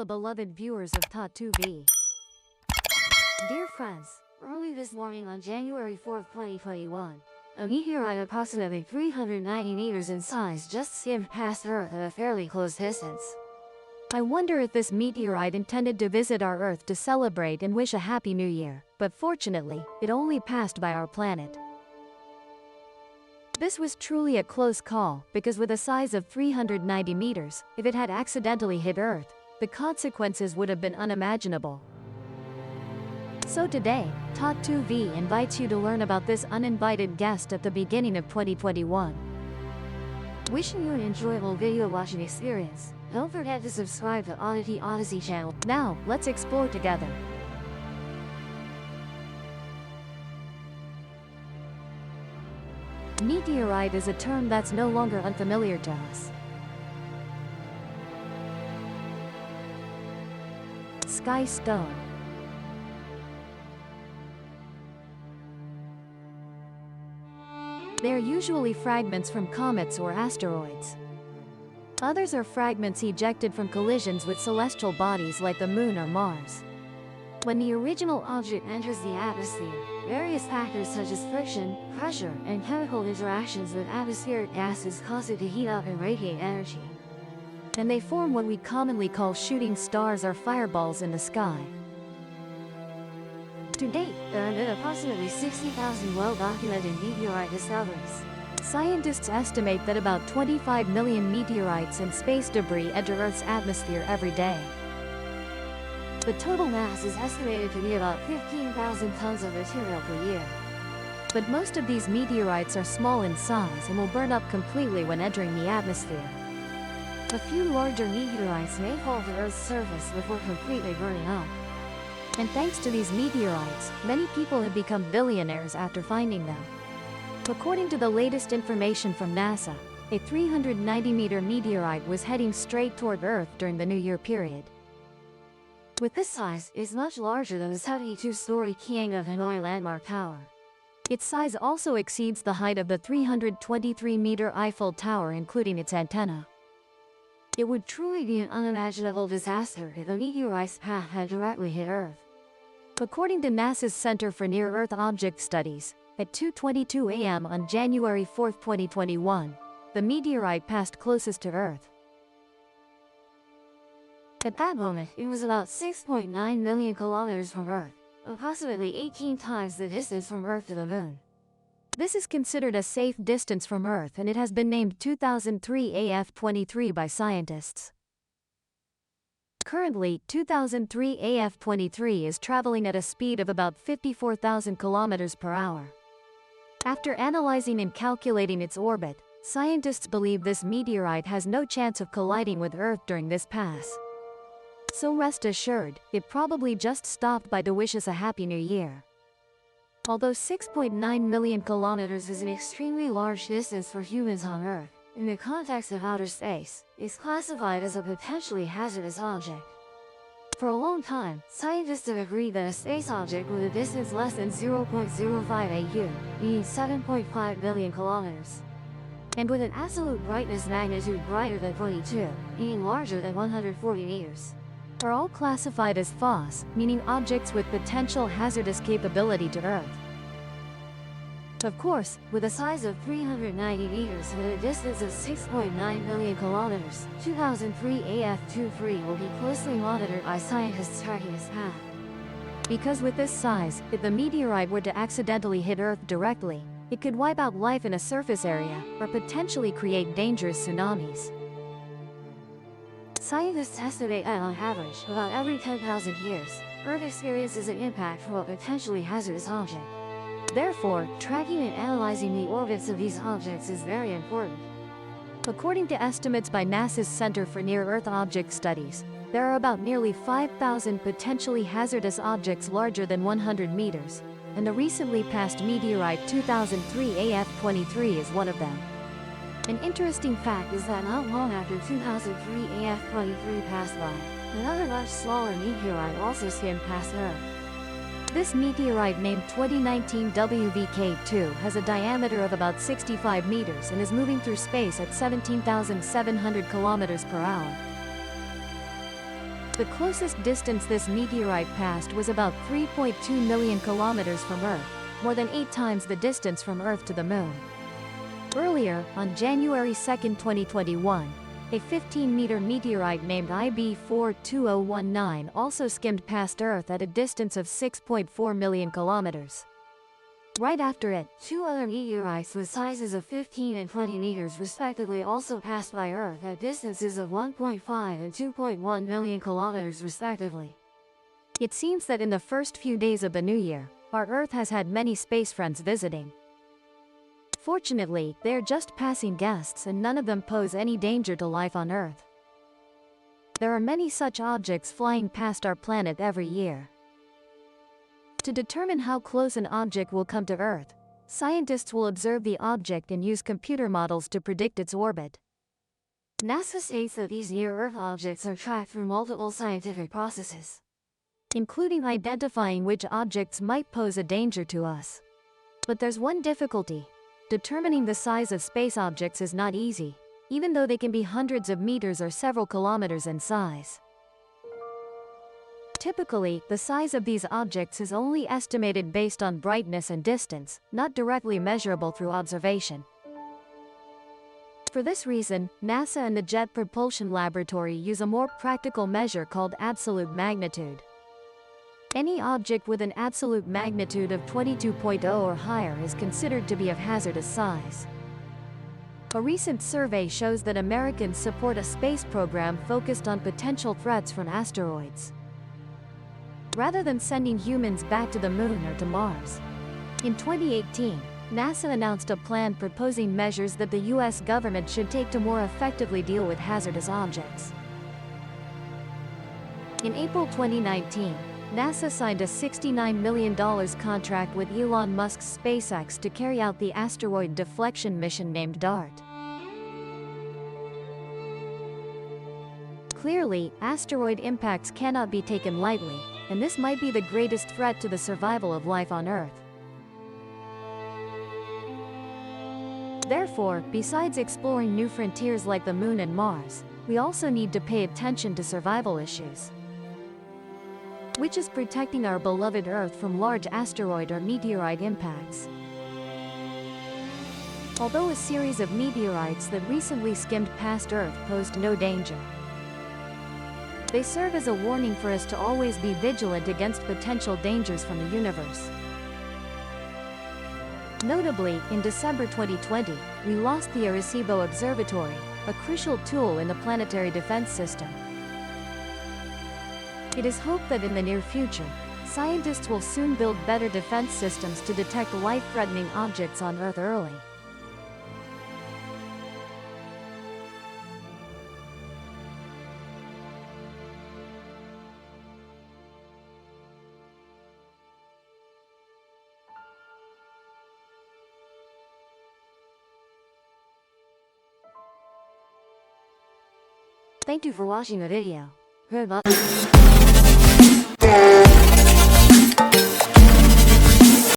the beloved viewers of Ta2V. Dear friends, early this morning on January 4th, 2021, a meteorite approximately 390 meters in size just skimmed past Earth at a fairly close distance. I wonder if this meteorite intended to visit our Earth to celebrate and wish a happy new year, but fortunately, it only passed by our planet. This was truly a close call, because with a size of 390 meters, if it had accidentally hit Earth, the consequences would have been unimaginable. So today, Ta2V invites you to learn about this uninvited guest at the beginning of 2021. Wishing you an enjoyable video watching experience. Don't forget to subscribe to Oddity Odyssey channel. Now, let's explore together. Meteorite is a term that's no longer unfamiliar to us. Sky stone. They are usually fragments from comets or asteroids. Others are fragments ejected from collisions with celestial bodies like the Moon or Mars. When the original object enters the atmosphere, various factors such as friction, pressure, and chemical interactions with atmospheric gases cause it to heat up and radiate energy. And they form what we commonly call shooting stars or fireballs in the sky. To date, there have been approximately 60,000 well-documented meteorite discoveries. Scientists estimate that about 25 million meteorites and space debris enter Earth's atmosphere every day. The total mass is estimated to be about 15,000 tons of material per year. But most of these meteorites are small in size and will burn up completely when entering the atmosphere. A few larger meteorites may fall to Earth's surface before completely burning up. And thanks to these meteorites, many people have become billionaires after finding them. According to the latest information from NASA, a 390-meter meteorite was heading straight toward Earth during the New Year period. With this size, it is much larger than the 72-story King of Hanoi Landmark Tower. Its size also exceeds the height of the 323-meter Eiffel Tower, including its antenna. It would truly be an unimaginable disaster if a meteorite's path had directly hit Earth. According to NASA's Center for Near-Earth Object Studies, at 2:22 a.m. on January 4, 2021, the meteorite passed closest to Earth. At that moment, it was about 6.9 million kilometers from Earth, approximately 18 times the distance from Earth to the Moon. This is considered a safe distance from Earth, and it has been named 2003 AF23 by scientists. Currently, 2003 AF23 is traveling at a speed of about 54,000 kilometers per hour. After analyzing and calculating its orbit, scientists believe this meteorite has no chance of colliding with Earth during this pass. So rest assured, it probably just stopped by to wish us a happy new year. Although 6.9 million kilometers is an extremely large distance for humans on Earth, in the context of outer space, it's classified as a potentially hazardous object. For a long time, scientists have agreed that a space object with a distance less than 0.05 AU, meaning 7.5 billion kilometers, and with an absolute brightness magnitude brighter than 22, meaning larger than 140 meters, are all classified as FOSS, meaning objects with potential hazardous capability to Earth. Of course, with a size of 390 meters and a distance of 6.9 million kilometers, 2003 AF23 will be closely monitored by scientists tracking its path. Because with this size, if the meteorite were to accidentally hit Earth directly, it could wipe out life in a surface area, or potentially create dangerous tsunamis. Scientists estimate that on average, about every 10,000 years, Earth experiences an impact from a potentially hazardous object. Therefore, tracking and analyzing the orbits of these objects is very important. According to estimates by NASA's Center for Near-Earth Object Studies, there are about nearly 5,000 potentially hazardous objects larger than 100 meters, and the recently passed meteorite 2003 AF23 is one of them. An interesting fact is that not long after 2003 AF23 passed by, another much smaller meteorite also skimmed past Earth. This meteorite, named 2019 WVK2, has a diameter of about 65 meters and is moving through space at 17,700 kilometers per hour. The closest distance this meteorite passed was about 3.2 million kilometers from Earth, more than 8 times the distance from Earth to the Moon. Earlier, on January 2, 2021, a 15-meter meteorite named IB42019 also skimmed past Earth at a distance of 6.4 million kilometers. Right after it, 2 other meteorites with sizes of 15 and 20 meters respectively also passed by Earth at distances of 1.5 and 2.1 million kilometers respectively. It seems that in the first few days of the new year, our Earth has had many space friends visiting. Fortunately, they are just passing guests and none of them pose any danger to life on Earth. There are many such objects flying past our planet every year. To determine how close an object will come to Earth, scientists will observe the object and use computer models to predict its orbit. NASA states that these near-Earth objects are tracked through multiple scientific processes, including identifying which objects might pose a danger to us. But there's one difficulty. Determining the size of space objects is not easy, even though they can be hundreds of meters or several kilometers in size. Typically, the size of these objects is only estimated based on brightness and distance, not directly measurable through observation. For this reason, NASA and the Jet Propulsion Laboratory use a more practical measure called absolute magnitude. Any object with an absolute magnitude of 22.0 or higher is considered to be of hazardous size. A recent survey shows that Americans support a space program focused on potential threats from asteroids, rather than sending humans back to the Moon or to Mars. In 2018, NASA announced a plan proposing measures that the US government should take to more effectively deal with hazardous objects. In April 2019, NASA signed a $69 million contract with Elon Musk's SpaceX to carry out the asteroid deflection mission named DART. Clearly, asteroid impacts cannot be taken lightly, and this might be the greatest threat to the survival of life on Earth. Therefore, besides exploring new frontiers like the Moon and Mars, we also need to pay attention to survival issues, which is protecting our beloved Earth from large asteroid or meteorite impacts. Although a series of meteorites that recently skimmed past Earth posed no danger, they serve as a warning for us to always be vigilant against potential dangers from the universe. Notably, in December 2020, we lost the Arecibo Observatory, a crucial tool in the planetary defense system. It is hoped that in the near future, scientists will soon build better defense systems to detect life-threatening objects on Earth early. Thank you for watching the video. Goodbye.